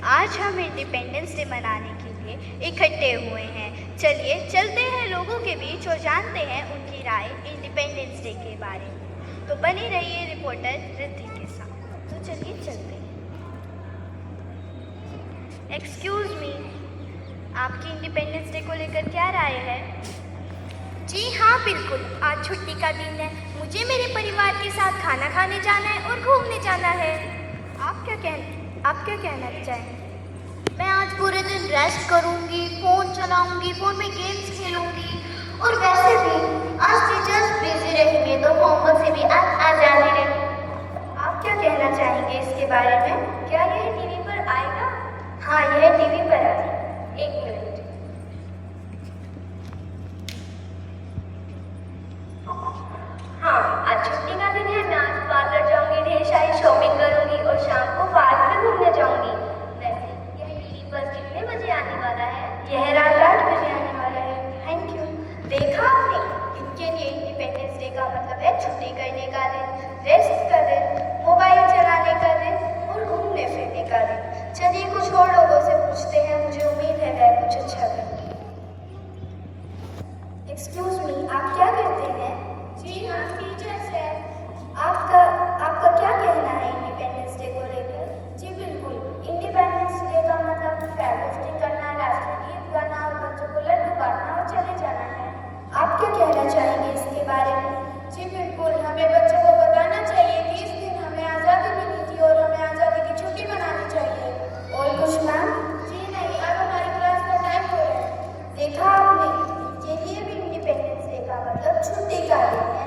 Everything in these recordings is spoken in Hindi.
आज हम इंडिपेंडेंस डे मनाने के लिए इकट्ठे हुए हैं। चलिए चलते हैं लोगों के बीच और जानते हैं उनकी राय इंडिपेंडेंस डे के बारे में। तो बने रहिए रिपोर्टर ऋतिक के साथ। तो चलिए चलते हैं। एक्सक्यूज मी, आपकी इंडिपेंडेंस डे को लेकर क्या राय है? जी हाँ, बिल्कुल। आज छुट्टी का दिन है। मुझे मेरे परिवार के साथ खाना खाने जाना है और घूमने जाना है। आप क्या कहना चाहें? मैं आज पूरे दिन रेस्ट करूंगी, फ़ोन चलाऊंगी, फ़ोन में गेम्स खेलूंगी। और वैसे भी आज टीचर्स बिजी रहेंगे तो होमवर्क से भी आज आज़ादी रहेगी। आप क्या कहना चाहेंगे इसके बारे में? क्या यह टीवी पर आएगा? हाँ, यह टीवी पर आएगा। एक मिनट। हाँ, आज छुट्टी का दिन है। मैं आज पार्लर जाऊंगी, ढेर सारी शॉपिंग करूंगी और शाम को पार्क में घूमने जाऊंगी। वैसे यह टीवी पर कितने बजे आने वाला है? यह रात 8 बजे आने वाला है। Thank you. देखा आपने, इनके लिए इंडिपेंडेंस डे का मतलब है छुट्टी करने का दिन, रेस्ट का दिन, मोबाइल चलाने का दिन और घूमने फिरने का दिन। चलिए कुछ और लोगों से पूछते हैं, मुझे उम्मीद है वह कुछ अच्छा करेंगे। एक्सक्यूज मी, आप क्या करते हैं? जी हाँ, टीचर्स है। आपका क्या कहना है इंडिपेंडेंस डे को लेकर? जी बिल्कुल, इंडिपेंडेंस डे का मतलब फ्लैग होस्टिंग करना, राष्ट्रगीत गाना और बच्चों को लड्डू बांटना और चले जाना है। आप क्या कहना चाहेंगे इसके बारे में? जी बिल्कुल, हमें बच्चों को बताना चाहिए कि इस दिन हमें आज़ादी मिली थी और हमें आज़ादी की छुट्टी मनानी चाहिए। और कुछ मैम? जी नहीं, अब हमारी क्लास का टाइम हो रहा है। देखा आपने, इनके लिए भी इंडिपेंडेंस डे का मतलब छुट्टी का दिन है।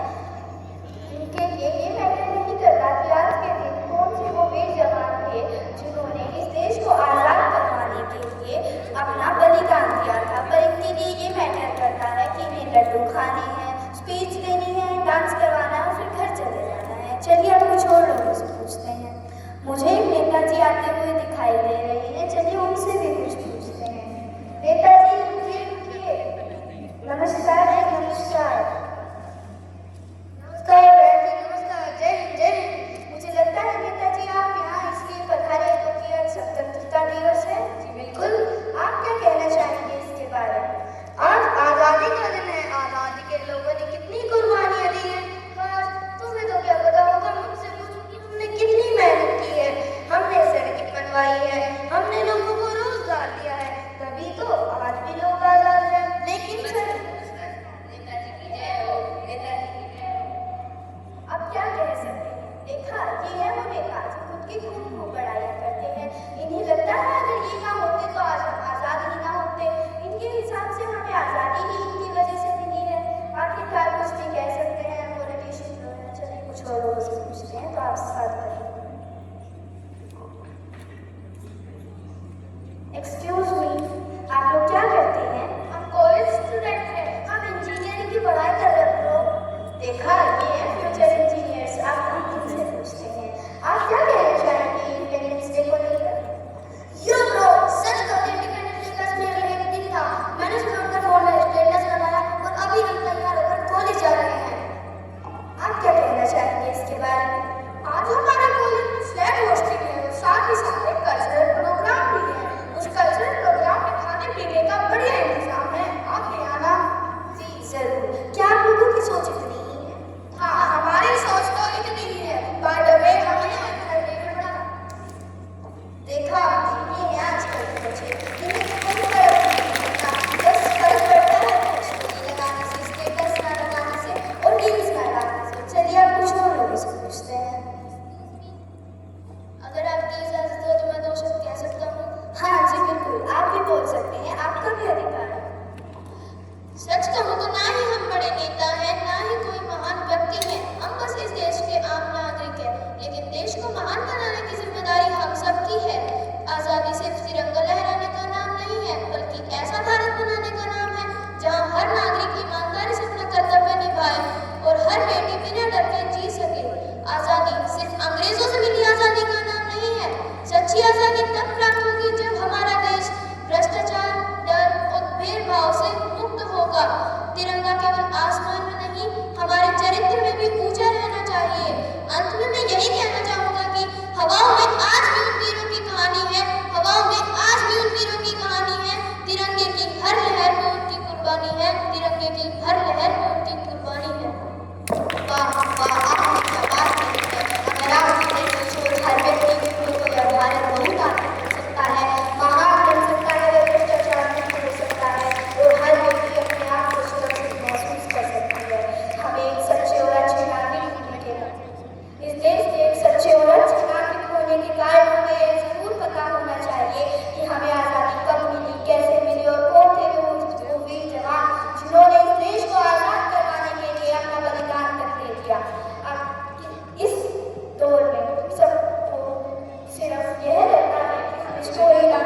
इनके लिए ये मैटर नहीं करता कि आज के दिन कौन से वो वीर जवान थे जिन्होंने इस देश को आज़ाद करवाने के लिए अपना बलिदान दिया था, पर इनके लिए ये मैटर करता है कि इन्हें लड्डू खाने हैं, स्पीच देनी है, डांस करवाना है और फिर घर चले जाना है। चलिए अब कुछ और लोगों से पूछते हैं। मुझे एक नेताजी आते हुए दिखाई दे रही है, चलिए उनसे भी कुछ पूछते हैं। नेताजी रुकिए। नमस्कार जी, नमस्कार। नमस्कार बहन जी, नमस्कार। जय हिंद, जय हिंद। मुझे लगता है नेताजी आप यहाँ इसलिए पधारे क्योंकि आज स्वतंत्रता दिवस है। जी बिल्कुल। आप क्या कहना चाहेंगे इसके बारे में? आज आज़ादी का दिन है। आज़ादी के लोगों ने कितनी कुर्बानियाँ दी हैं। बस तुम्हें तो क्या पता होगा, मुझसे पूछो कि हमने कितनी मेहनत की है। हमने सड़कें बनवाई है, हमने लोगों को रोजगार दिया है, तभी तो आज भी लोग आज़ाद हैं। लेकिन सर, नेताजी की जय हो, नेताजी की जय हो। अब क्या कह सकते हैं? देखा, ये है वो नेता जो खुद की खूब खूब बड़ाई करते हैं। इन्हें लगता है अगर ये ना होते तो आज हम आज़ाद ही ना होते। इनके हिसाब से हमें आज़ादी ही इनकी वजह से मिली है। आखिरकार कुछ भी कह सकते हैं, पॉलिटिशियन लोग हैं। चलिए कुछ और लोगों से पूछते हैं तो आपसे बात करेंगे। एक्सक्यूज मी, आप लोग क्या करते हैं? हम कॉलेज स्टूडेंट हैं, हम इंजीनियरिंग की पढ़ाई कर रहे हैं ब्रो। देखा, ये है फ्यूचर इंजीनियर्स। आप हम इनसे पूछते हैं, आप क्या कहना चाहेंगे इंडिपेंडेंस डे को लेकर? यो ब्रो, सच कहते इंडिपेंडेंस डे का मेरा एक दिन था। मैंने स्टूडेंट का फोन में स्टेटस लगाया और अभी हम तैयार होकर कॉलेज जा रहे हैं। आप क्या कहना चाहेंगे इसके बारे में? आज हमारे कॉलेज में फ्लैग होस्टिंग है और साथ ही साथ एक कल्चरल प्रोग्राम भी है। उस कल्चरल प्रोग्राम में खाने पीने का बढ़िया इंतजाम है। आप ले आना। जी जरूर। क्या आप लोगों की सोच इतनी ही है? हाँ, हमारी सोच तो इतनी ही है। बाय द वे, हमें यहाँ घर लेकर बड़ा देखा आपने, ये है आजकल के बच्चे। इन्हें तो कोई फर्क नहीं पड़ता, बस फर्क पड़ता है पोस्ट लगाने से, स्टेटस ना लगाने से और रील्स ना डालने से। चलिए अब कुछ और लोगों से पूछते हैं। अगर आपकी इजाजत हो तो मैं दो शब्द कह सकता हूँ। हाँ जी बिल्कुल, आप भी बोल सकते हैं, आपका भी अधिकार है। सच कहूँ तो ना ही हम बड़े नेता हैं, ना ही कोई महान व्यक्ति है। हम बस इस देश के आम नागरिक हैं, लेकिन देश को महान बनाने की जिम्मेदारी हम सबकी है। आज़ादी सिर्फ तिरंगा लहराने का नाम नहीं है, बल्कि ऐसा भारत बनाने का नाम है जहाँ हर नागरिक ईमानदारी से अपना कर्तव्य निभाए और हर बेटी बिना डर के जी सके। आज़ादी सिर्फ अंग्रेजों से मिली आज़ादी का नाम नहीं है। सच्ची आज़ादी तब प्राप्त होगी जब हमारा देश भ्रष्टाचार, डर और भेदभाव से मुक्त होगा। तिरंगा केवल आसमान में नहीं, हमारे चरित्र में भी ऊंचा रहना चाहिए। अंत में मैं यही कहना चाहूँगा कि हवाओं में आज भी उन वीरों की कहानी है, हवाओं में कोई